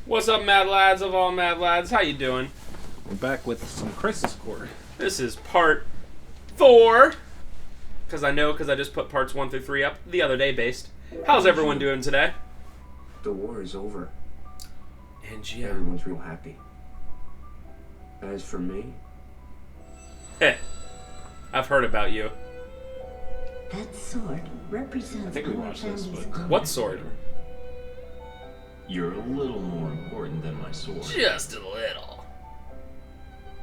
What's up, mad lads of all mad lads? How you doing? We're back with some Crisis Core. This is part 4. Because I just put parts 1 through 3 up the other day based. How's everyone doing today? The war is over. And yeah. Everyone's real happy. As for me, Heh. I've heard about you. That sword represents I think we our watched this, family's but- honor. What sword? You're a little more important than my sword. Just a little.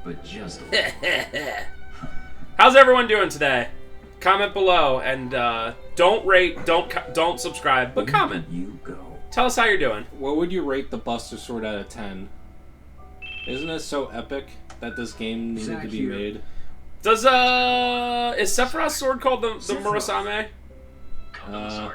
But just a little. How's everyone doing today? Comment below and don't rate, don't subscribe, but comment. you go. Tell us how you're doing. What would you rate the Buster Sword out of 10? Isn't it so epic that this game needed Zach to be here. made? Does is Sephiroth's sword called the Sephiroth. Murasame?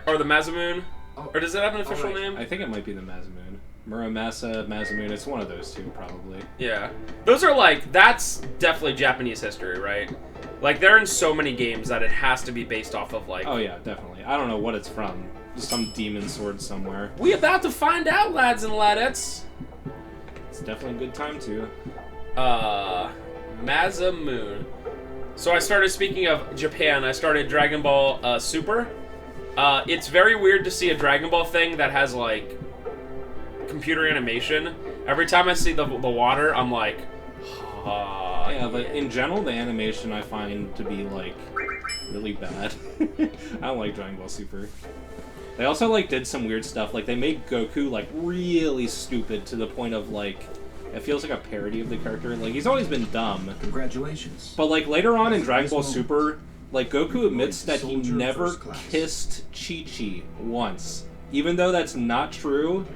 Or the Masamune? Or does it have an official Alright. name? I think it might be the Masamune. Muramasa, Masamune, it's one of those two, probably. Yeah. Those are that's definitely Japanese history, right? Like, they're in so many games that it has to be based off of, like... Oh yeah, definitely. I don't know what it's from. Some demon sword somewhere. We about to find out, lads and ladettes. It's definitely a good time to. Masamune. So I started, speaking of Japan, I started Dragon Ball Super. It's very weird to see a Dragon Ball thing that has, like, computer animation. Every time I see the water, I'm like, Yeah, but in general, the animation I find to be, like, really bad. I don't like Dragon Ball Super. They also, like, did some weird stuff. Like, they made Goku, like, really stupid to the point of, like, it feels like a parody of the character. Like, he's always been dumb. Congratulations. But, like, later on in Dragon Ball Super, like, Goku admits that he Soldier never first class. kissed Chi-Chi once. Even though that's not true,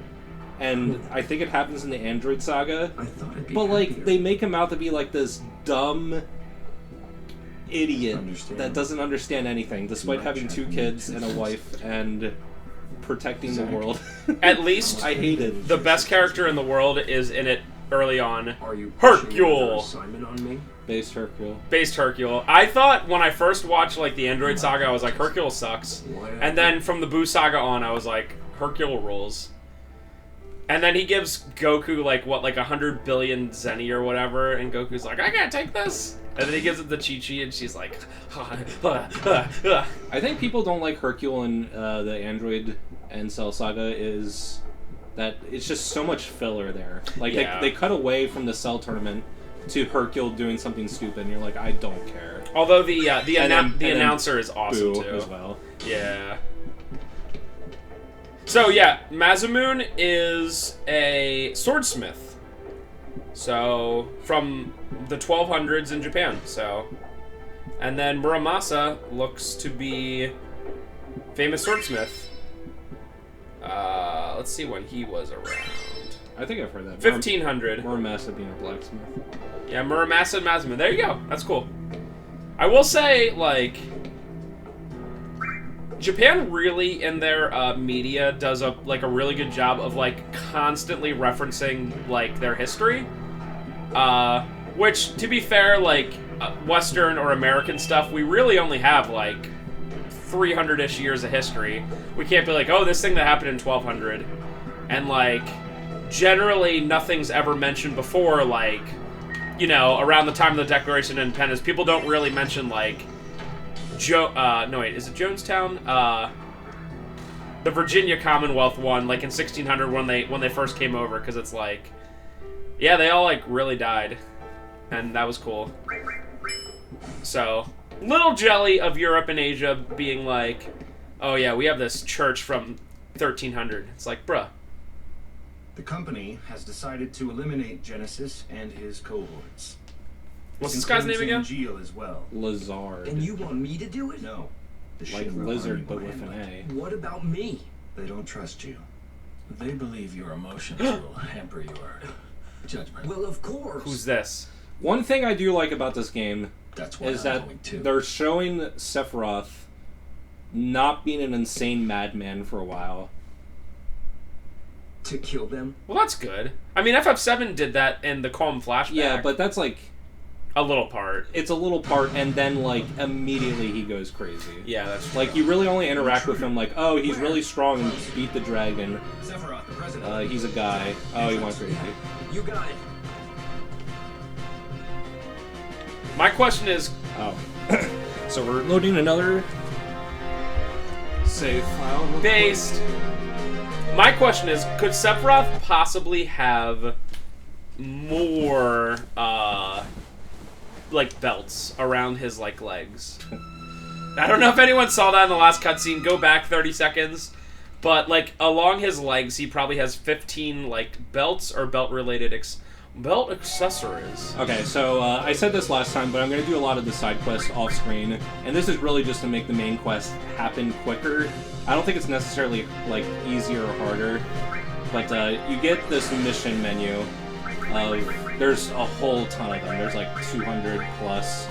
and I think it happens in the Android Saga. I thought it'd be But, like, happier. they make him out to be, like, this dumb idiot Understand. that doesn't understand anything, despite Right, having 2 Jack. kids and a wife and protecting the Zach. world. At least I hate it. the best character in the world is in it early on. Are you Hercule. pushing another assignment on me? Based Hercule. Based Hercule. I thought when I first watched, like, the Android Saga, I was like, Hercule sucks. And then from the Buu Saga on, I was like, Hercule rules. And then he gives Goku, like, 100 billion Zeni or whatever, and Goku's like, I can't take this! And then he gives it to Chi-Chi, and she's like, I think people don't like Hercule in the Android and Cell Saga is that it's just so much filler there. Like, Yeah. they cut away from the Cell tournament to Hercule doing something stupid, and you're like, I don't care. Although the And then announcer is awesome, Boo too. as well. Yeah. So, yeah, Masamune is a swordsmith. So, from the 1200s in Japan, so. And then Muramasa looks to be famous swordsmith. Let's see when he was around. I think I've heard that. 1500. Muramasa being a blacksmith. Yeah, Muramasa and Masamune. There you go. That's cool. I will say, like, Japan really, in their media, does a really good job of, like, constantly referencing, like, their history. Which, to be fair, like, Western or American stuff, we really only have, like, 300-ish years of history. We can't be like, oh, this thing that happened in 1200. And, like, generally nothing's ever mentioned before, like, you know, around the time of the Declaration of Independence. People don't really mention, like, no, wait, is it Jonestown? The Virginia Commonwealth one, like, in 1600 when they first came over, because it's like, yeah, they all, like, really died. And that was cool. So, little jelly of Europe and Asia being like, oh yeah, we have this church from 1300. It's like, bruh. The company has decided to eliminate Genesis and his cohorts. What's this guy's name again? Geo as well. Lazard. And you want me to do it? No, the Like Shinra lizard, Army but will with handle an it. A. What about me? They don't trust you. They believe your emotions will hamper your judgment. Well, of course. Who's this? One thing I do like about this game That's what is I'm that going to. they're showing Sephiroth not being an insane madman for a while. To kill them? Well, that's good. I mean, FF7 did that in the Calm flashback. Yeah, but that's like A little part. It's a little part, and then, like, immediately he goes crazy. Yeah, that's true. Like, you really only interact with him like, oh, he's really strong and beat the dragon. Sephiroth, the president. He's a guy. Oh, he went crazy. You got it. My question is, Oh. So we're loading another save file. real quick. based. My question is, could Sephiroth possibly have more, like, belts around his, like, legs? I don't know if anyone saw that in the last cutscene. Go back 30 seconds. But, like, along his legs, he probably has 15, like, belts or belt-related belt accessories. Okay, so I said this last time, but I'm going to do a lot of the side quests off screen, and this is really just to make the main quest happen quicker. I don't think it's necessarily, like, easier or harder, but you get this mission menu of, there's a whole ton of them, there's like 200 plus,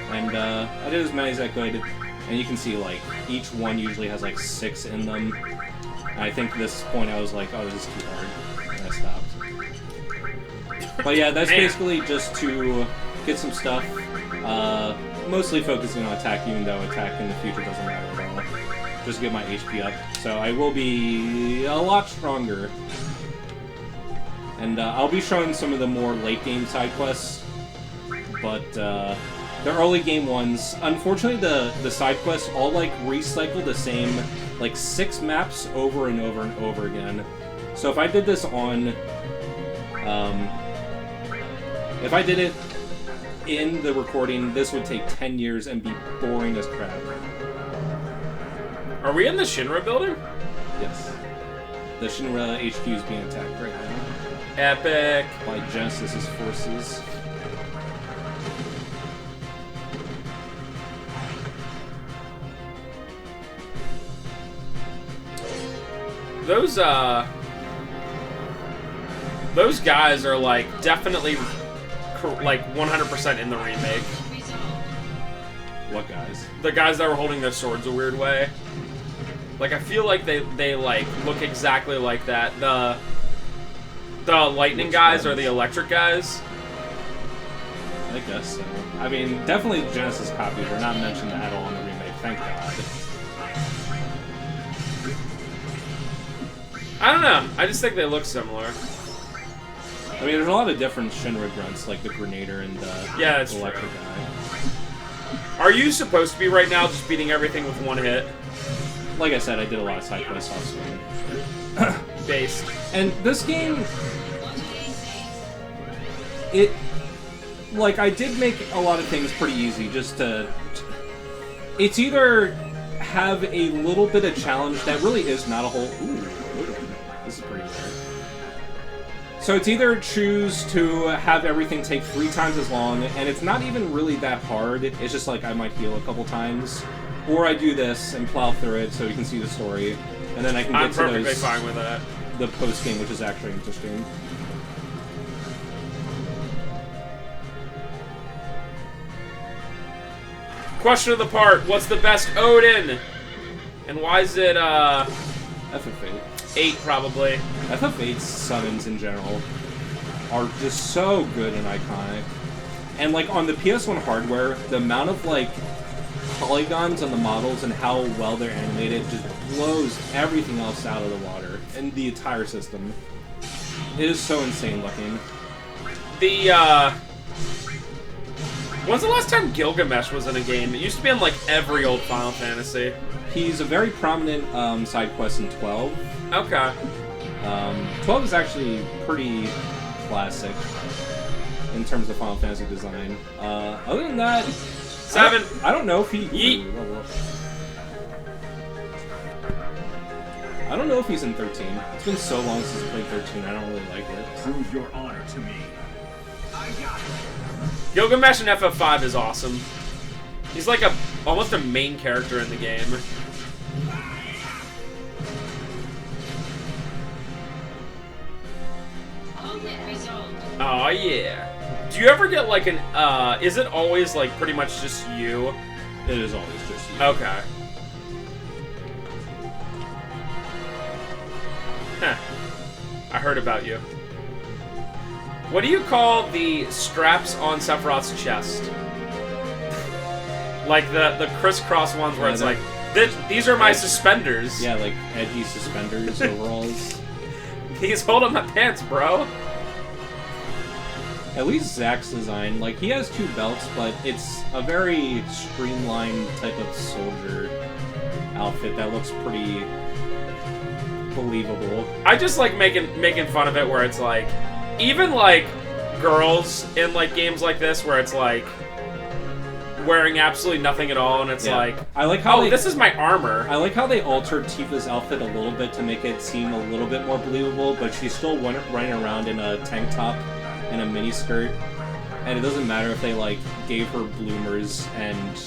and I did as many as I could, and you can see, like, each one usually has like 6 in them, and I think at this point I was like, oh, this is too hard, and I stopped. But yeah, that's Man. basically just to get some stuff, mostly focusing on attack, even though attack in the future doesn't matter at all. Just to get my HP up. So I will be a lot stronger. And I'll be showing some of the more late game side quests, but the early game ones, unfortunately the side quests all like recycle the same like 6 maps over and over and over again. So if I did this on if I did it in the recording, this would take 10 years and be boring as crap. Are we in the Shinra building? Yes. The Shinra HQ is being attacked right now Epic. by Genesis's forces. Those guys are, like, definitely, like, 100% in the remake. What guys? The guys that were holding their swords a weird way. Like, I feel like they like, look exactly like that. The lightning guys or the electric guys. I guess so. I mean, definitely the Genesis copies are not mentioned at all in the remake, thank God. I don't know. I just think they look similar. I mean, there's a lot of different Shinra grunts, like the Grenader and the Yeah, that's electric true. guy. Are you supposed to be right now just beating everything with one hit? Like I said, I did a lot of side quests off screen. Based. And this game, it, like, I did make a lot of things pretty easy, just to, it's either have a little bit of challenge that really is not a whole, ooh, this is pretty rare. So it's either choose to have everything take 3 times as long, and it's not even really that hard, it's just like I might heal a couple times, or I do this and plow through it so you can see the story, and then I can get I'm to perfectly those, fine with that. the post-game, which is actually interesting. Question of the part, what's the best Odin? And why is it, FF8. 8 probably? FF8's summons in general are just so good and iconic. And like on the PS1 hardware, the amount of like polygons on the models and how well they're animated just blows everything else out of the water in the entire system. It is so insane looking. When's the last time Gilgamesh was in a game? It used to be in like every old Final Fantasy. He's a very prominent side quest in 12. Okay. 12 is actually pretty classic in terms of Final Fantasy design. Other than that, 7. I don't know if he. Yeet. Ooh, I don't know if he's in 13. It's been so long since I played 13. I don't really like it. Prove your honor to me. I got it. Gilgamesh in FF5 is awesome. He's like almost a main character in the game. Oh yeah. Do you ever get like an is it always like pretty much just you? It is always just you. Okay. Huh. I heard about you. What do you call the straps on Sephiroth's chest? Like the crisscross ones where it's like, these are my suspenders. Yeah, like edgy suspenders, overalls. He's holding my pants, bro. At least Zack's design, like, he has 2 belts, but it's a very streamlined type of soldier outfit that looks pretty believable. I just like making fun of it where it's like, even like girls in like games like this where it's like wearing absolutely nothing at all, and it's like, I like how this is my armor. I like how they altered Tifa's outfit a little bit to make it seem a little bit more believable, but she's still running around in a tank top and a mini skirt, and it doesn't matter if they like gave her bloomers and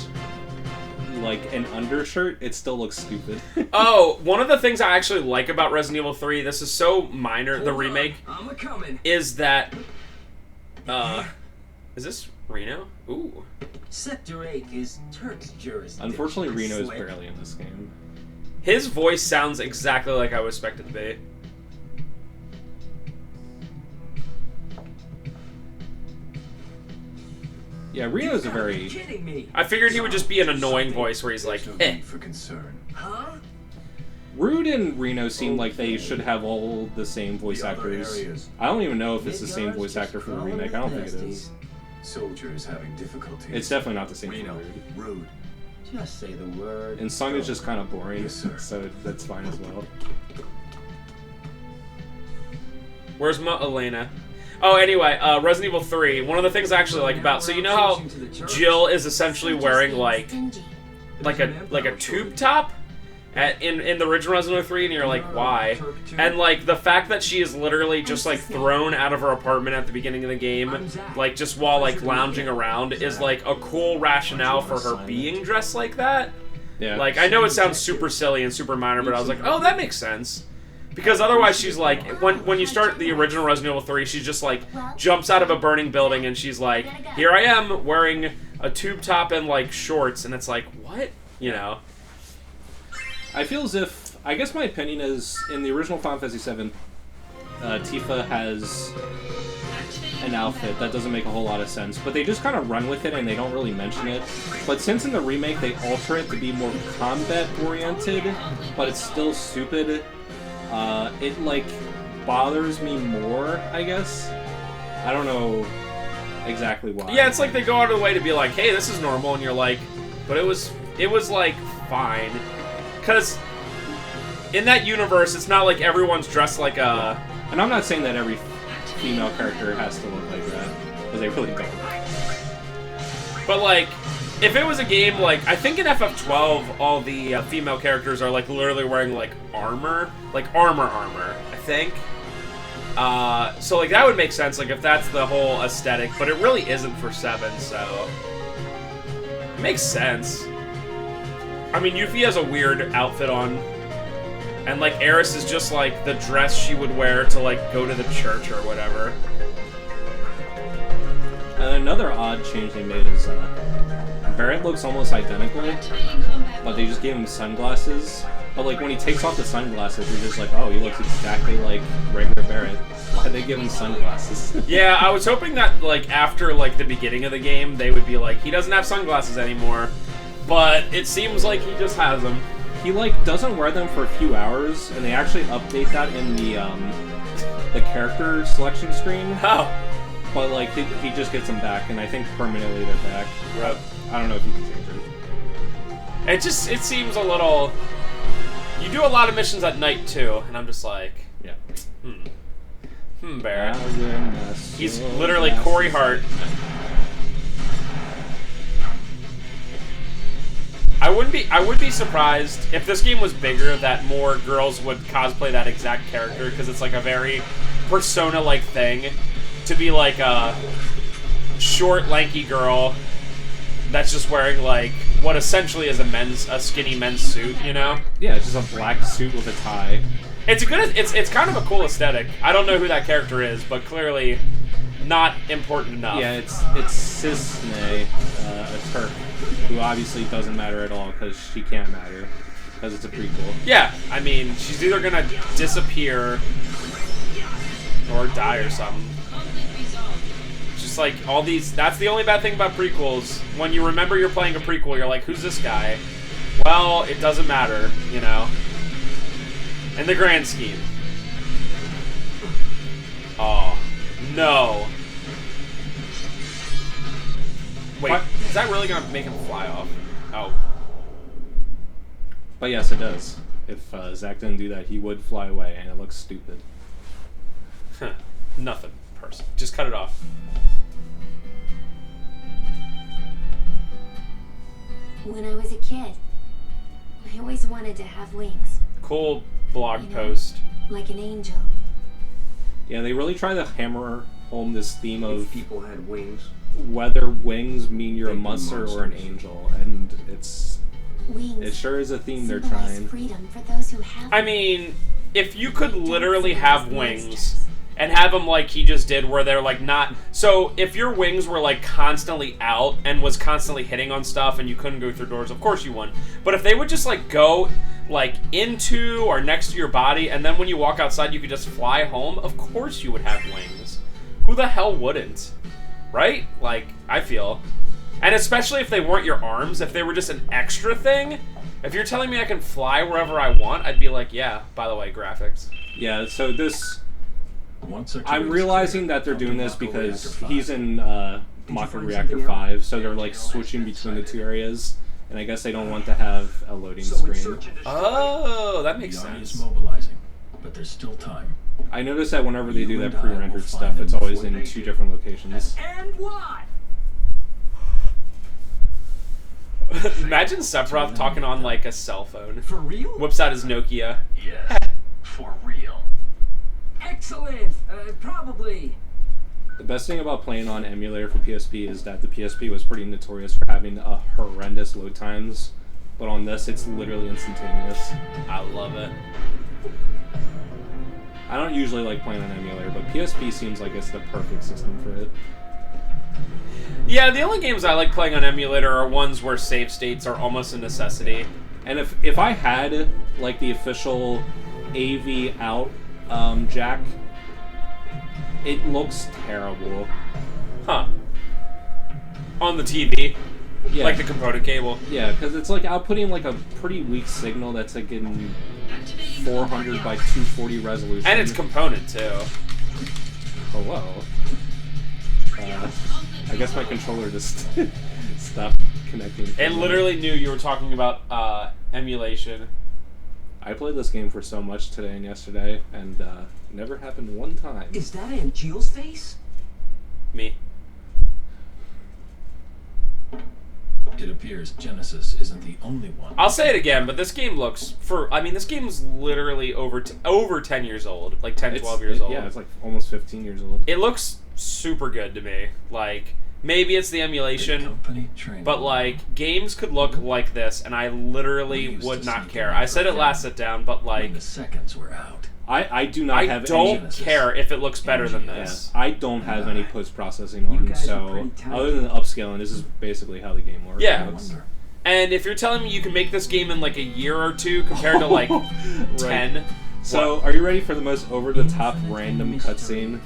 like an undershirt, it still looks stupid. Oh, one of the things I actually like about Resident Evil 3, this is so minor, the remake, is that is this Reno? Ooh. Sector 8 is Turk's jurisdiction. Unfortunately, Reno is barely in this game. His voice sounds exactly like I would expect it to be. Yeah, Reno's a very... Kidding me. I figured he would just be an annoying voice where he's like, No eh. need for concern. Huh? Rude and Reno seem like they should have all the same voice actors. I don't even know if it's the same voice actor for the remake. I don't think it is. Soldiers having difficulties. It's definitely not the same Reno, for Rude. rude. Just say the word. And Sung is just kind of boring, Yes, sir. so that's fine as well. Where's Ma Elena? Oh, anyway, Resident Evil 3, one of the things I actually like about, so you know how Jill is essentially wearing like a tube top in the original Resident Evil 3, and you're like, why? And like the fact that she is literally just like thrown out of her apartment at the beginning of the game, like just while like lounging around, is like a cool rationale for her being dressed like that. Yeah. Like, I know it sounds super silly and super minor, but I was like, oh, that makes sense. Because otherwise she's like, when you start the original Resident Evil 3, she's just like, jumps out of a burning building and she's like, here I am, wearing a tube top and like shorts, and it's like, what? You know? I feel as if, I guess my opinion is, in the original Final Fantasy VII, Tifa has an outfit that doesn't make a whole lot of sense, but they just kind of run with it and they don't really mention it. But since in the remake they alter it to be more combat-oriented, but it's still stupid, it, like, bothers me more, I guess. I don't know exactly why. Yeah, it's like they go out of the way to be like, hey, this is normal, and you're like, but it was like, fine. Because in that universe, it's not like everyone's dressed like a... And I'm not saying that every female character has to look like that, because they really don't. But, like, if it was a game, like, I think in FF12, all the female characters are, like, literally wearing, like, armor. Like, armor, I think. So, like, that would make sense, like, if that's the whole aesthetic, but it really isn't for 7, so... It makes sense. I mean, Yuffie has a weird outfit on, and, like, Eris is just, like, the dress she would wear to, like, go to the church or whatever. And another odd change they made is, Barrett looks almost identical, but they just gave him sunglasses. But, like, when he takes off the sunglasses, you're just like, oh, he looks exactly like regular Barrett. Why'd they give him sunglasses? Yeah, I was hoping that, like, after, like, the beginning of the game, they would be like, he doesn't have sunglasses anymore. But it seems like he just has them. He, like, doesn't wear them for a few hours, and they actually update that in the character selection screen. Oh. But, like, he just gets them back, and I think permanently they're back. Right. I don't know if you can change it. It seems a little... You do a lot of missions at night, too, and I'm just like... Yeah. Barrett. He's literally Corey Hart. I would be surprised if this game was bigger that more girls would cosplay that exact character, because it's like a very Persona-like thing to be like a short, lanky girl that's just wearing like what essentially is a skinny men's suit, you know? Yeah, it's just a black suit with a tie. It's kind of a cool aesthetic. I don't know who that character is, but clearly not important enough. Yeah, it's Cisne, a Turk, who obviously doesn't matter at all because she can't matter because it's a prequel. Yeah, I mean, she's either gonna disappear or die or something. Just like all these. That's the only bad thing about prequels. When you remember you're playing a prequel, you're like, who's this guy? Well, it doesn't matter, you know. In the grand scheme. Oh no. Wait, What? is that really gonna make him fly off? Oh. But yes, it does. If Zach didn't do that, he would fly away, and it looks stupid. Huh. Nothing. Person. Just cut it off. When I was a kid, I always wanted to have wings, Cool blog You know? post. like an angel. Yeah, they really try to hammer home this theme of If people had wings, whether wings mean you're a They'd be monster or an monsters. angel, and it Wings sure is a theme they're symbolize trying. freedom for those who have I them. mean, if you could They don't literally symbolize have wings monsters. and have them like he just did, where they're like not. So if your wings were like constantly out and was constantly hitting on stuff and you couldn't go through doors, of course you wouldn't. But if they would just like go like into or next to your body, and then when you walk outside you could just fly home, of course you would have wings. Who the hell wouldn't? Right? Like, I feel. And especially if they weren't your arms, if they were just an extra thing. If you're telling me I can fly wherever I want, I'd be like, yeah, by the way, graphics. Yeah, so this... Once security I'm is realizing clear, that they're I'll doing do this Mako because Reactor 5. he's in Mako find Reactor something 5, so they're like switching between the two areas, and I guess they don't want to have a loading screen. Oh, that makes The army is sense. mobilizing, but there's still time. I noticed that whenever they do You that and I will pre-rendered find stuff, them it's always before in they two do. different locations. And what? Imagine Sephiroth talking on like a cell phone. For real? Whips out his Nokia. Yes, for real. Excellent. Probably. The best thing about playing on emulator for PSP is that the PSP was pretty notorious for having horrendous load times, but on this it's literally instantaneous. I love it. I don't usually like playing on emulator, but PSP seems like it's the perfect system for it. Yeah, the only games I like playing on emulator are ones where save states are almost a necessity. And if I had like the official AV out jack, it looks terrible. Huh. On the TV. Yeah. Like the component cable. Yeah, because it's like outputting like a pretty weak signal that's like in 400 by 240 resolution. And it's component too. Hello. I guess my controller just stopped connecting. for a It minute. literally knew you were talking about emulation. I played this game for so much today and yesterday, and never happened one time. Is that Aunt Jill's face? Me. It appears Genesis isn't the only one. I'll say it again, but this game looks this game's literally over 10 years old. Like 10, 12 years old. Yeah, it's like almost 15 years old. It looks super good to me. Like, maybe it's the The emulation, company training. but like, games could look like this, and I literally We used would to not sneak care. in I said it for last fun. sit down, but when like, the seconds were out. I do not I have don't any. care if it looks better than Yeah, this. I don't have any post processing on, guys are so pretty tight. other than upscaling, this is basically how the game works. Yeah. I wonder. And if you're telling me you can make this game in like a year or two compared to like Right. 10, So, are you ready for the most over the top random cutscene?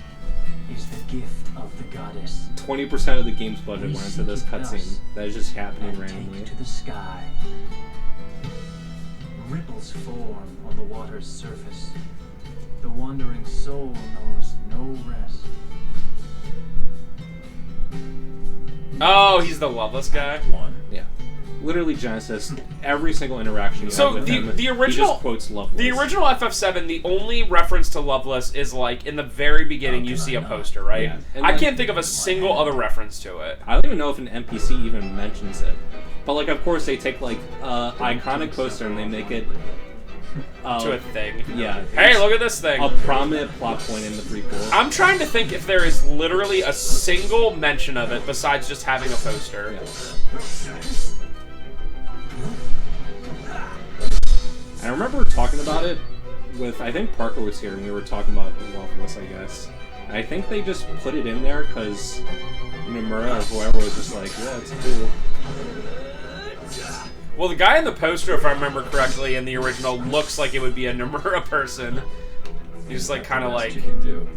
Is the gift of the goddess. 20% of the game's budget We went into this seek it cutscene. thus, That is just happening And randomly. take to the sky. Ripples form on the water's surface. The wandering soul knows no rest. oh, he's the loveless guy. One. Yeah. Literally Genesis, every single interaction you So have with the- him, the he original- just quotes Loveless. The original FF7, the only reference to Loveless is like in the very beginning How you can see I a not? poster, right? Yeah, and I then- can't think of a single other reference to it. I don't even know if an NPC even mentions it. But like, of course, they take like iconic poster and they make it To a thing. Yeah. Hey, look at this thing. a prominent plot point in the prequel. I'm trying to think if there is literally a single mention of it besides just having a poster. Yeah. I remember talking about it with, I think Parker was here, and we were talking about Loveless, I guess. And I think they just put it in there because Nomura or whoever was just like, yeah, it's cool. Well, the guy in the poster, if I remember correctly, in the original, looks like it would be a Nomura person. He's like kind of Best like you can do.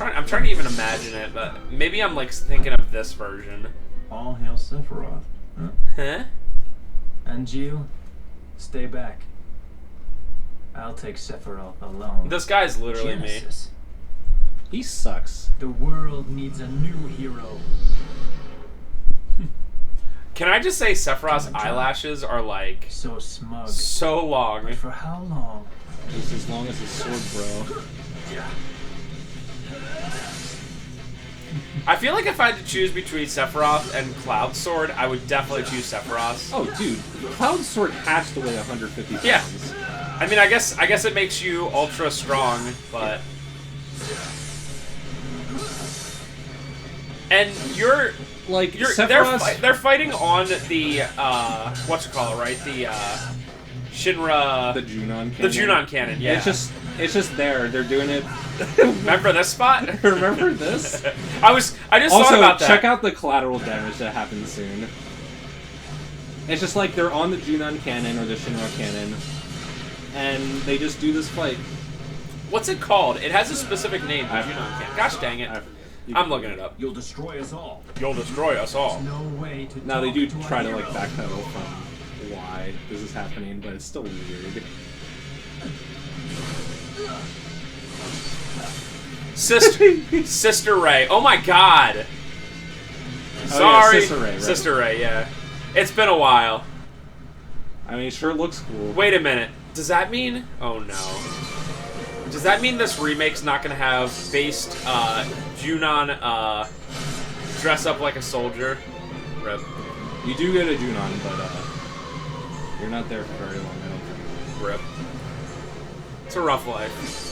I'm trying to even imagine it, but maybe I'm like thinking of this version. All hail Sephiroth. Huh? Huh? And Jill, stay back. I'll take Sephiroth alone. This guy's literally me. Genesis. He sucks. The world needs a new hero. Can I just say Sephiroth's eyelashes are like So smug. so long? But for how long? Just as long as his sword, bro. I feel like if I had to choose between Sephiroth and Cloud Sword, I would definitely choose Sephiroth. Oh, dude, Cloud Sword has to weigh 150 pounds. Yeah. I mean, I guess it makes you ultra strong, but and you're Sephiroth's... they're fighting on the whatchamacallit, right? The Shinra, the Junon cannon. The Junon cannon, yeah. It's just there. They're doing it. Remember this spot? Remember this? I just also, thought about that. Check out the collateral damage that happens soon. It's just like they're on the Junon cannon or the Shinra cannon, and they just do this fight. What's it called? It has a specific name. The Junon cannon. Gosh dang it! I'm looking it up. You'll destroy us all. You'll destroy us all. No way to Now they do talk to try a to like hero. backpedal from why this is happening, but it's still weird. Sister Ray. Oh my god. Sorry. Yeah, Sister Ray, right. Sister Ray, yeah. It's been a while. I mean, it sure looks cool. Wait a minute. Does that mean... Oh no. Does that mean this remake's not gonna have based Junon dress up like a soldier? Rip. You do get a Junon, but you're not there for very long, I don't think. Rip. It's a rough life.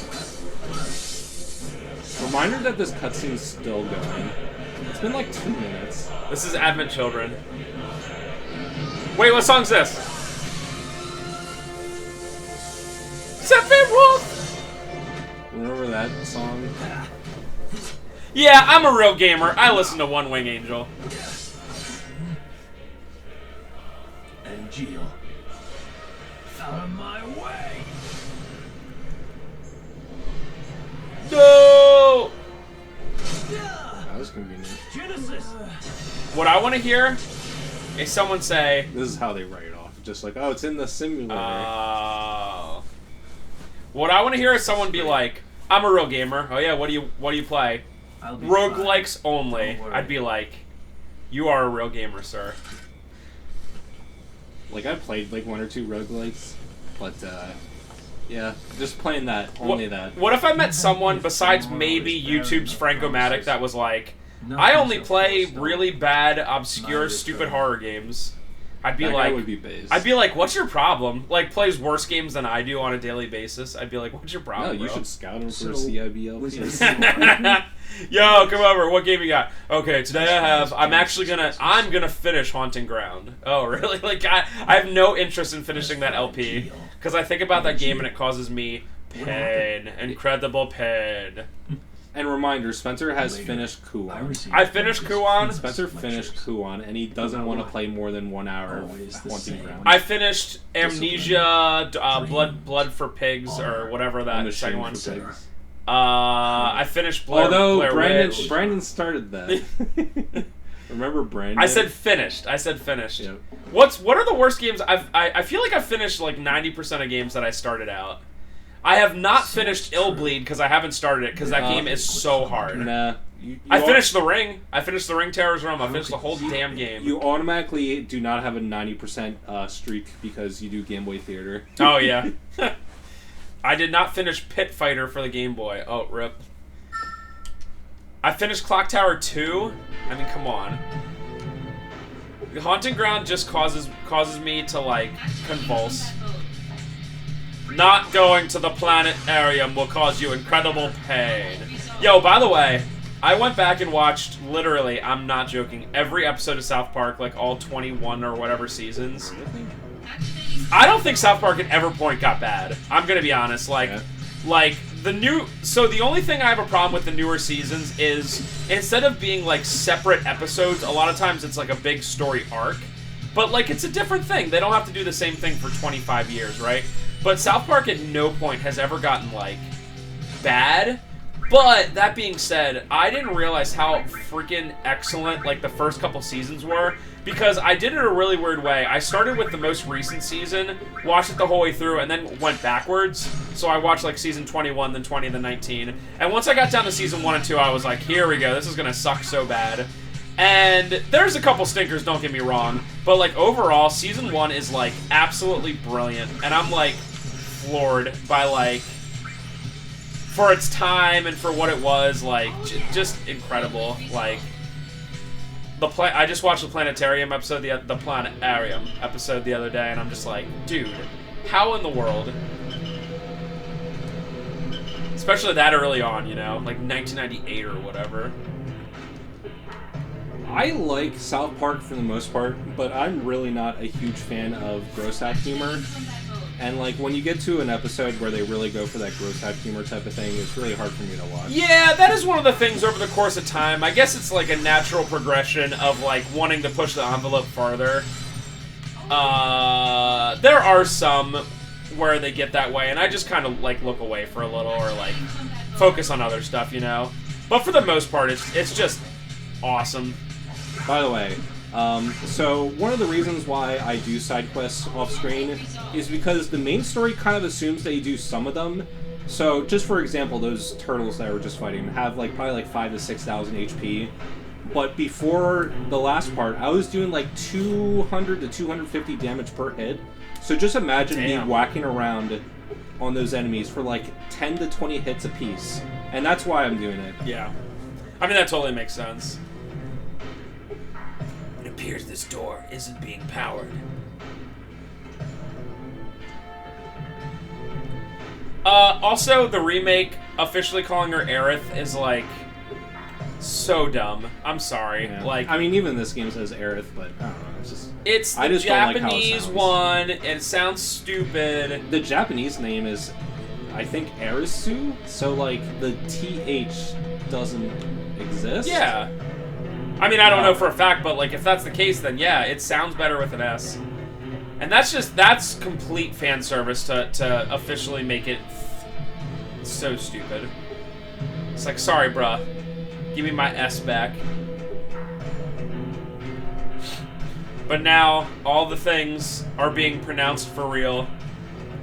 Reminder that this cutscene's still going. It's been like 2 minutes. This is Advent Children. Wait, what song's this? Sephiroth! Remember that song? Yeah, I'm a real gamer. I listen to One Wing Angel. And Jill. Out of my way! No! That was convenient. Genesis! What I want to hear is someone say, This is how they write it off. Just like, oh, it's in the simulator. what I want to hear is someone be like, I'm a real gamer. Oh yeah, what do you play? I'll be Roguelikes fine. only. Don't worry. I'd be like, you are a real gamer, sir. Like, I played like 1 or 2 roguelikes, but yeah, just playing that, only that. What if I met someone besides maybe YouTube's Frankomatic that was like, I only play really bad, obscure, stupid horror games. I'd be That like, guy would be based. I'd be like, what's your problem? Like, plays worse games than I do on a daily basis. I'd be like, what's your No, problem, you bro? should scout him for So, CIBL. was Yes. it- Yo, come over. What game you got? Okay, today I'm gonna finish Haunting Ground. Oh, really? Like, I have no interest in finishing that LP because I think about that game and it causes me pain, incredible pain. And reminder, Spencer has Later, finished I Kuon. received I finished Kuon. Spencer finished Kuon, and he doesn't want to play more than 1 hour Always of the Haunting same. Ground. I finished Amnesia, Blood for Pigs, or whatever that Machine second one. for Pigs. I finished Blair, Although Blair Witch. Brandon started that. Remember Brandon? I said finished. I said finished. Yeah. What are the worst games? I feel like I've finished like 90% of games that I started out. I have not finished Illbleed because I haven't started it because that game is so hard. Nah. I finished The Ring. I finished The Ring Terror's Realm. I finished the whole damn game. You automatically do not have a 90% streak because you do Game Boy Theater. Oh yeah. I did not finish Pit Fighter for the Game Boy. Oh, rip. I finished Clock Tower 2. I mean, come on. The Haunting Ground just causes me to like convulse. Not going to the planetarium will cause you incredible pain. Yo, by the way, I went back and watched, literally, I'm not joking, every episode of South Park, like all 21 or whatever seasons. I don't think South Park at ever point got bad. I'm gonna be honest. Like the only thing I have a problem with the newer seasons is instead of being like separate episodes, a lot of times it's like a big story arc. But like it's a different thing. They don't have to do the same thing for 25 years, right? But South Park at no point has ever gotten like bad. But that being said, I didn't realize how freaking excellent like the first couple seasons were, because I did it a really weird way. I started with the most recent season, watched it the whole way through, and then went backwards. So I watched like season 21, then 20, then 19. And once I got down to season 1 and 2, I was like, here we go, this is gonna suck so bad. And there's a couple stinkers, don't get me wrong, but like overall, season 1 is like absolutely brilliant, and I'm like floored by like, for its time and for what it was, like just incredible. Like I just watched the planetarium episode, the planetarium episode the other day, and I'm just like, dude, how in the world? Especially that early on, you know, like 1998 or whatever. I like South Park for the most part, but I'm really not a huge fan of gross-out humor. And, like, when you get to an episode where they really go for that gross-out humor type of thing, it's really hard for me to watch. Yeah, that is one of the things over the course of time. I guess it's, like, a natural progression of, like, wanting to push the envelope farther. There are some where they get that way, and I just kind of, like, look away for a little or, like, focus on other stuff, you know? But for the most part, it's just awesome. By the way, so one of the reasons why I do side quests off screen is because the main story kind of assumes that you do some of them. So just for example, those turtles that I were just fighting have like probably like 5,000 to 6,000 HP. But before the last part, I was doing like 200 to 250 damage per hit. So just imagine me whacking around on those enemies for like 10 to 20 hits a piece. And that's why I'm doing it. Yeah. I mean, that totally makes sense. It appears this door isn't being powered. Also, the remake, officially calling her Aerith, is like so dumb. I'm sorry. Yeah. Like, I mean, even this game says Aerith, but I don't know. It's just it's the I just don't like how it Japanese sounds. one. It sounds stupid. The Japanese name is, I think, Arisu. So like the TH doesn't exist. Yeah. I mean, I don't know for a fact, but like if that's the case, then yeah, it sounds better with an S. And that's complete fan service to officially make it so stupid. It's like, sorry, bruh. Give me my S back. But now, all the things are being pronounced for real.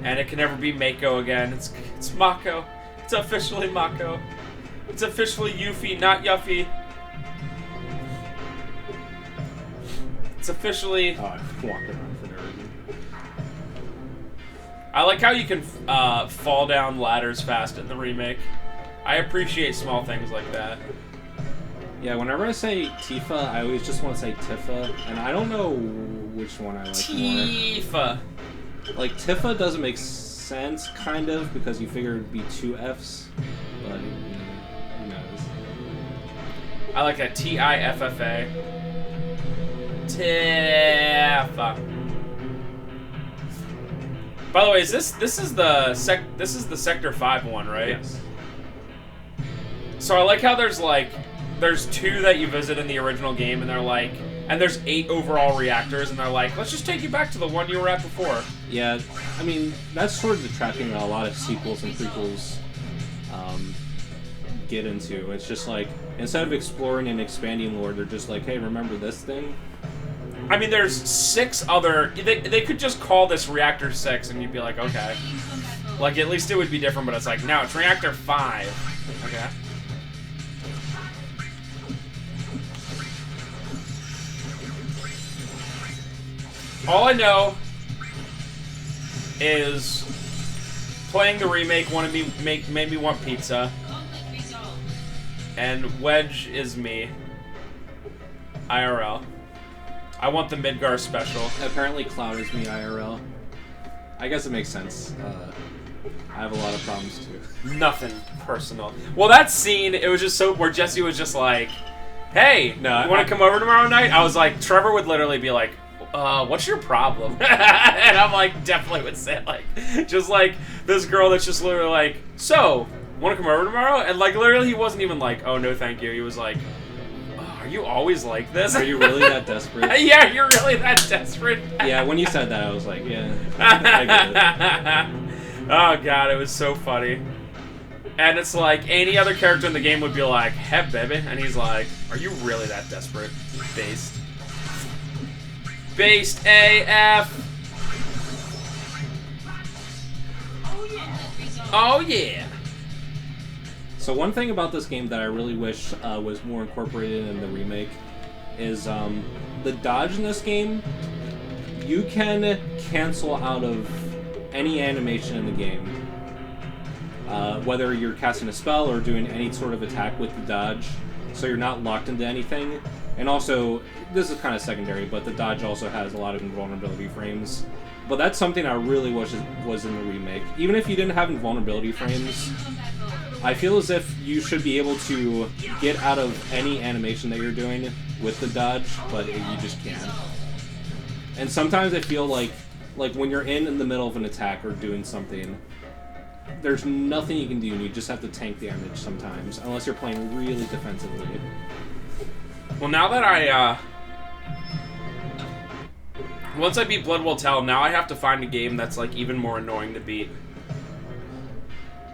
And it can never be Mako again. It's Mako. It's officially Mako. It's officially Yuffie, not Yuffie. It's officially... Oh, I walked around for no reason. I like how you can fall down ladders fast in the remake. I appreciate small things like that. Yeah, whenever I say Tifa, I always just want to say Tifa, and I don't know which one I like Tifa. more. Like, Tifa doesn't make sense, kind of, because you figure it'd be 2 Fs, but, you know, who knows. I like that Tiffa. Tifa. By the way, is this is the Sector 5 one, right? Yes. So I like how there's 2 that you visit in the original game, and they're like, and there's 8 overall reactors, and they're like, let's just take you back to the one you were at before. Yeah, I mean, that's sort of the trapping that a lot of sequels and prequels get into. It's just like, instead of exploring and expanding lore, they're just like, hey, remember this thing? I mean, there's 6 other... They could just call this Reactor 6, and you'd be like, okay. Like, at least it would be different, but it's like, no, it's Reactor 5. Okay. All I know is playing the remake made me want pizza. And Wedge is me. IRL. I want the Midgar special. Apparently Cloud is me IRL. I guess it makes sense. I have a lot of problems too. Nothing personal. Well, that scene, it was just so... Where Jesse was just like, hey, No, you want to come over tomorrow night? I was like, Trevor would literally be like, what's your problem? And I'm like, definitely would say it like... Just like this girl that's just literally like, so, want to come over tomorrow? And like, literally he wasn't even like, oh, no thank you. He was like... Are you always like this? Are you really that desperate? Yeah, you're really that desperate. Yeah, when you said that, I was like, yeah, I get it. Oh god, it was so funny. And it's like, any other character in the game would be like, hey, baby. And he's like, are you really that desperate? Based. Based AF. Oh, yeah. So one thing about this game that I really wish was more incorporated in the remake is the dodge in this game. You can cancel out of any animation in the game. Whether you're casting a spell or doing any sort of attack with the dodge, so you're not locked into anything. And also, this is kind of secondary, but the dodge also has a lot of invulnerability frames. But that's something I really wish was in the remake. Even if you didn't have invulnerability frames, I feel as if you should be able to get out of any animation that you're doing with the dodge, but you just can't. And sometimes I feel like when you're in the middle of an attack or doing something, there's nothing you can do, and you just have to tank damage sometimes, unless you're playing really defensively. Well, now that once I beat Blood Will Tell, now I have to find a game that's, like, even more annoying to beat.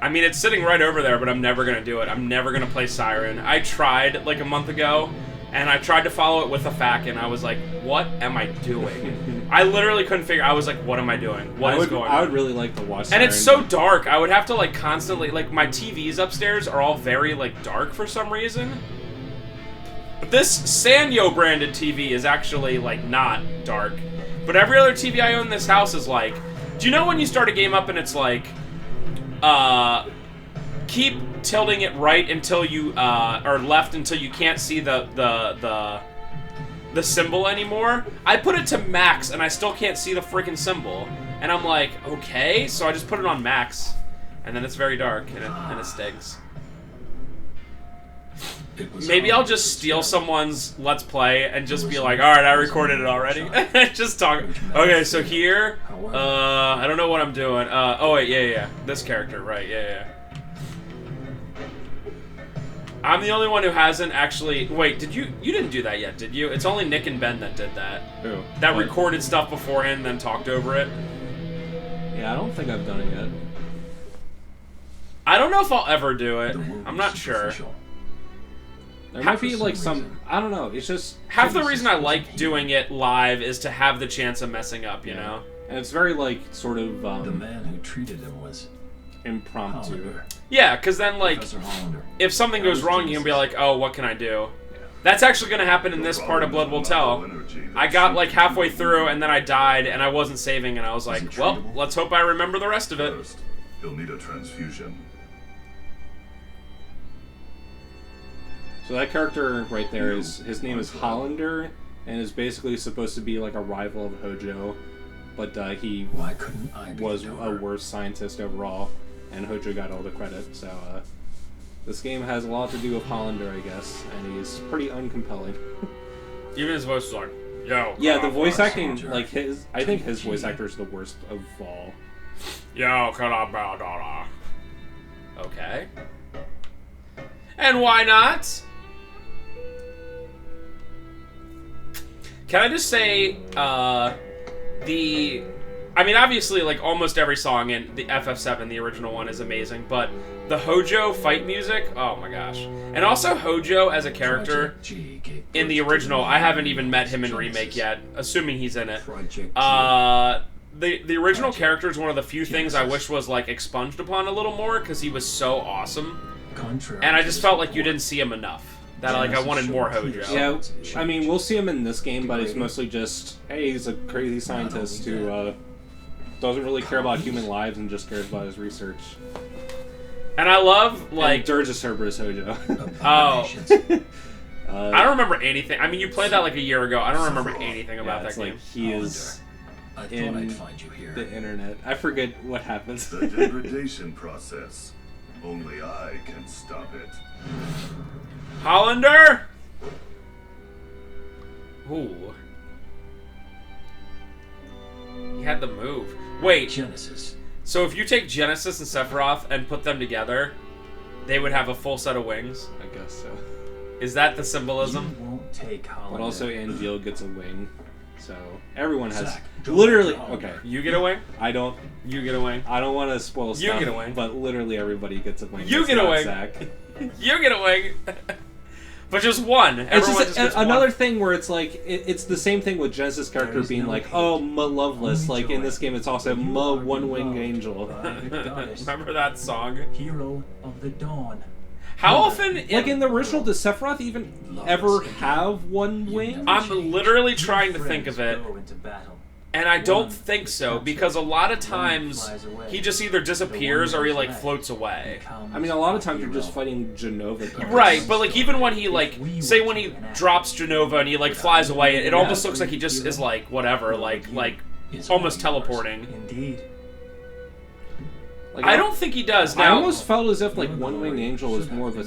I mean, it's sitting right over there, but I'm never gonna do it. I'm never gonna play Siren. I tried, like, a month ago, and I tried to follow it with a FAQ, and I was like, what am I doing? I literally couldn't figure. I was like, what am I doing? What is going on? I would really like to watch And Siren. it's so dark. I would have to, like, constantly... Like, my TVs upstairs are all very, like, dark for some reason. But this Sanyo branded TV is actually, like, not dark. But every other TV I own in this house is like... Do you know when you start a game up and it's like... keep tilting it right until you, or left until you can't see the symbol anymore? I put it to max and I still can't see the freaking symbol. And I'm like, okay, so I just put it on max. And then it's very dark and it stinks. Maybe I'll just steal someone's Let's Play and just be like, alright, I recorded it already. Just talk. Okay, so here, I don't know what I'm doing. Oh wait, yeah. This character, right, yeah. I'm the only one who hasn't actually... Wait, you didn't do that yet, did you? It's only Nick and Ben that did that. Who? That recorded stuff beforehand and then talked over it. Yeah, I don't think I've done it yet. I don't know if I'll ever do it. I'm not sure. There might be like some... I don't know, it's just... Half the reason I like doing it live is to have the chance of messing up, you know? And it's very, like, sort of, The man who treated him was impromptu. Hollander. Yeah, because then, like, Professor Hollander. if something goes wrong, you can be like, oh, what can I do? That's actually going to happen in this part of Blood Will Tell. I got, like, halfway through, and then I died, and I wasn't saving, and I was like, well, let's hope I remember the rest of it. First, you'll need a transfusion. So that character right there is... His name is Hollander, and is basically supposed to be, like, a rival of Hojo. But he Why couldn't I be was the a doer? worse scientist overall, and Hojo got all the credit, so this game has a lot to do with Hollander, I guess, and he's pretty uncompelling. Even his voice was like, yo. Yeah, the voice acting, soldier. like I think his voice actor is the worst of all. Yo, can I bow dollar? Okay. And why not? Can I just say, I mean, obviously, like, almost every song in the FF7, the original one, is amazing, but the Hojo fight music, oh my gosh. And also Hojo as a character Project G gave in the birth to original, the I haven't even met him in Genesis. Remake yet, assuming he's in it. Project G. The original character is one of the few things I Genesis. wish was, like, expunged upon a little more, because he was so awesome. Contrary And I to just his felt like you report, didn't see him enough. That, like, I wanted more Hojo. Yeah, I mean, we'll see him in this game, but it's mostly just, hey, he's a crazy scientist who doesn't really care about human lives and just cares about his research. And I love, like... And Dirge is Cerberus Hojo. Oh. I I don't remember anything. I mean, you played that like a year ago. I don't remember anything about that it's game. like he is I thought in I'd find you here. the internet. I forget what happens. The degradation process. Only I can stop it. Hollander? Ooh. He had the move. Wait, Genesis. so if you take Genesis and Sephiroth and put them together, they would have a full set of wings? I guess so. Is that the You symbolism? won't take Hollander. But also Angel gets a wing. So everyone has Zach, go literally. home. Okay, You get a wing. I don't. You get a wing. I don't want to spoil You stuff. get a wing. But literally everybody gets a wing. You It's get a not wing. Zach. You get a wing. But just one. It's Everyone just just gets another one. thing where it's like it's the same thing with Genesis character There is being no like, hate, oh, ma loveless. only Like in joy. this game, it's also You ma are one-winged beloved angel. by the goddess, Remember that song? hero of the dawn. How often? Like in the original, does Sephiroth even ever have one wing? I'm literally trying to think of it, Go into battle. and I don't think so because a lot of times he just either disappears or he like floats away. I mean, a lot of times you're just fighting Genova. Right, but like even when he like say when he drops Genova and he like flies away, it almost looks like he just is like whatever, like almost teleporting. Indeed. Like, I don't think he does. I Now, almost felt as if like one-winged angel is more of a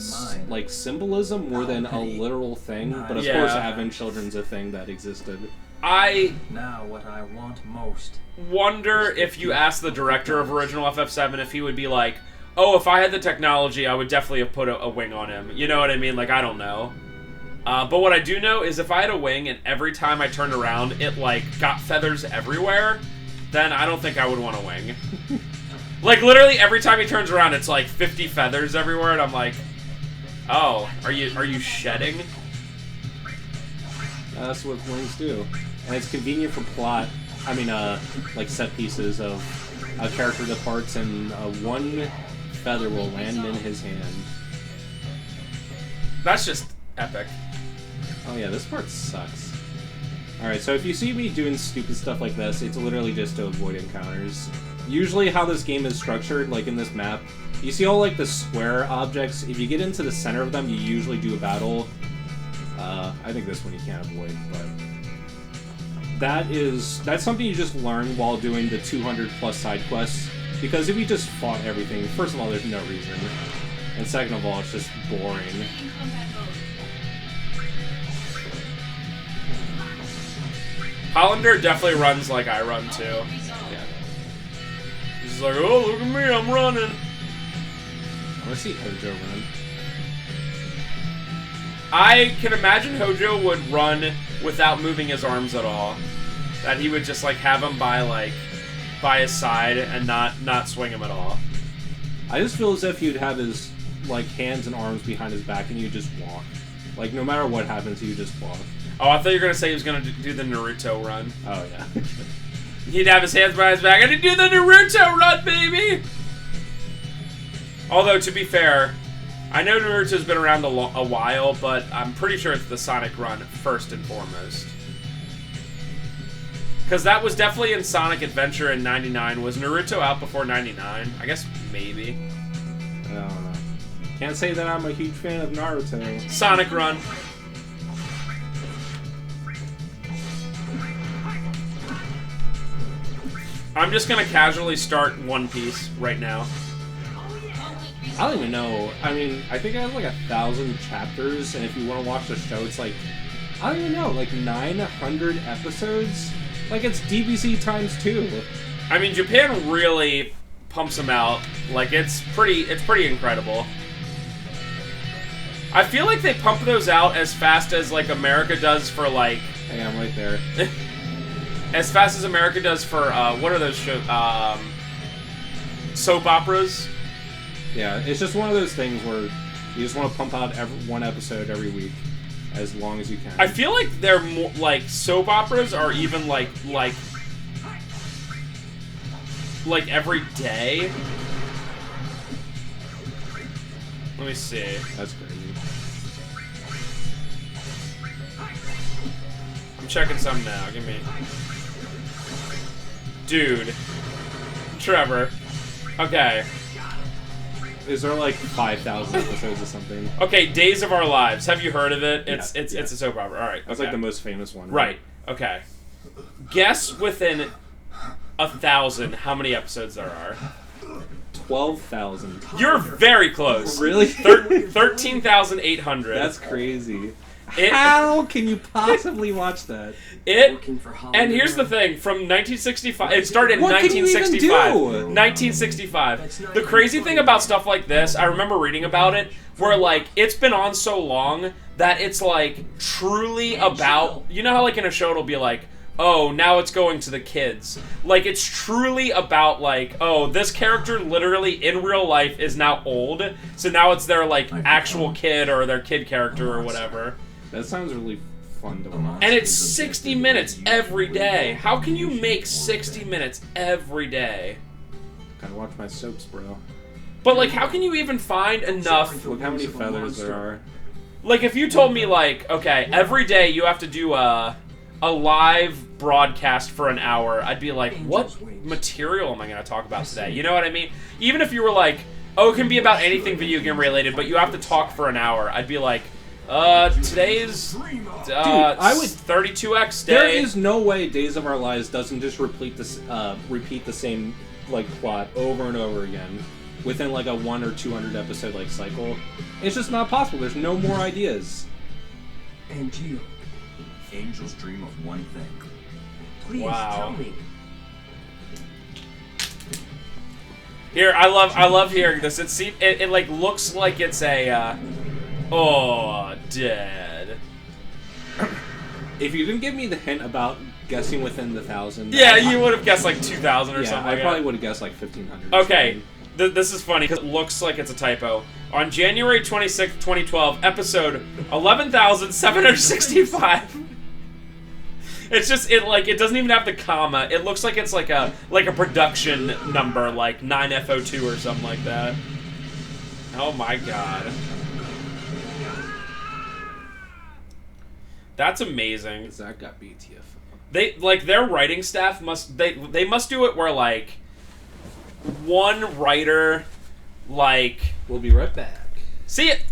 like symbolism more than a literal thing. But of Yeah. course, Advent Children's a thing that existed. I Now what I want most. wonder if you asked the director of original FF7 if he would be like, oh, if I had the technology, I would definitely have put a wing on him. You know what I mean? Like, I don't know. But what I do know is if I had a wing and every time I turned around it, like, got feathers everywhere, then I don't think I would want a wing. Like, literally every time he turns around, it's like 50 feathers everywhere, and I'm like, oh, are you shedding? That's what wings do, and it's convenient for plot. I mean, like set pieces of a character departs and one feather will land in his hand. That's just epic. Oh yeah, this part sucks. Alright, so if you see me doing stupid stuff like this, it's literally just to avoid encounters. Usually how this game is structured, like in this map, you see all like the square objects, if you get into the center of them, you usually do a battle. I think this one you can't avoid, but that's something you just learn while doing the 200 plus side quests, because if you just fought everything, first of all, there's no reason, and second of all, it's just boring. Hollander definitely runs like I run too. Yeah. He's like, oh, look at me, I'm running. I want to see Hojo run. I can imagine Hojo would run without moving his arms at all. That he would just like have him by his side and not swing him at all. I just feel as if he'd have his like hands and arms behind his back and you just walk. Like no matter what happens, you just walk. Oh, I thought you were gonna say he was gonna do the Naruto run. Oh yeah. He'd have his hands behind his back and he'd do the Naruto run, baby! Although, to be fair, I know Naruto's been around a while, but I'm pretty sure it's the Sonic run first and foremost. Because that was definitely in Sonic Adventure in 99. Was Naruto out before 99? I guess maybe. I don't know. Can't say that I'm a huge fan of Naruto. Sonic run. I'm just gonna casually start One Piece right now. I don't even know. I mean, I think I have like 1,000 chapters, and if you want to watch the show, it's like, I don't even know, like 900 episodes? Like, it's DBZ times 2. I mean, Japan really pumps them out. Like, it's pretty incredible. I feel like they pump those out as fast as, like, America does for, like... Hey, I'm right there. As fast as America does for, what are those shows? Soap operas? Yeah, it's just one of those things where you just want to pump out one episode every week as long as you can. I feel like they're more, like, soap operas are even, like every day. Let me see. That's crazy. I'm checking some now. Give me... Dude. Trevor. Okay. Is there like 5,000 episodes or something? Okay, Days of Our Lives. Have you heard of it? It's Yeah, it's a soap opera. All right. That's okay. like the most famous one. Right. Okay. Guess within 1,000 how many episodes there are. 12,000. You're very close. Really? 13,800. That's crazy. It- How can you possibly watch that? And here's the thing, from 1965, it started in What can you even 1965. do? 1965. The crazy thing about stuff like this, I remember reading about it, where, like, it's been on so long that it's, like, truly about, you know how, like, in a show it'll be like, oh, now it's going to the kids. Like, it's truly about, like, oh, this character literally in real life is now old, so now it's their, like, actual kid or their kid character or whatever. That sounds really fun to watch. And it's 60 minutes every day. How can you make 60 minutes every day? Gotta watch my soaps, bro. But, like, how can you even find enough? Look how many feathers there are. Like, if you told me, like, okay, every day you have to do a live broadcast for an hour, I'd be like, what material am I going to talk about today? You know what I mean? Even if you were like, oh, it can be about anything video game related, but you have to talk for an hour, I'd be like, today's I would 32X day. There is no way Days of Our Lives doesn't just repeat the same like plot over and over again within like a 100 or 200 episode like cycle. It's just not possible. There's no more ideas. And Gio, angels dream of one thing. Please Wow. tell me. Here, I love hearing this. It like looks like it's a oh, dead. If you didn't give me the hint about guessing within the 1,000, Yeah, you would have guessed like 2,000 or something. I like probably that. would have guessed like 1,500. Okay, this is funny because it looks like it's a typo. On January 26th, 2012, episode 11,765. It's just it doesn't even have the comma. It looks like it's like a production number, like 9F02 or something like that. Oh my god. That's amazing. Zach got BTF. They like their writing staff must they must do it where like one writer like We'll be right back. see it.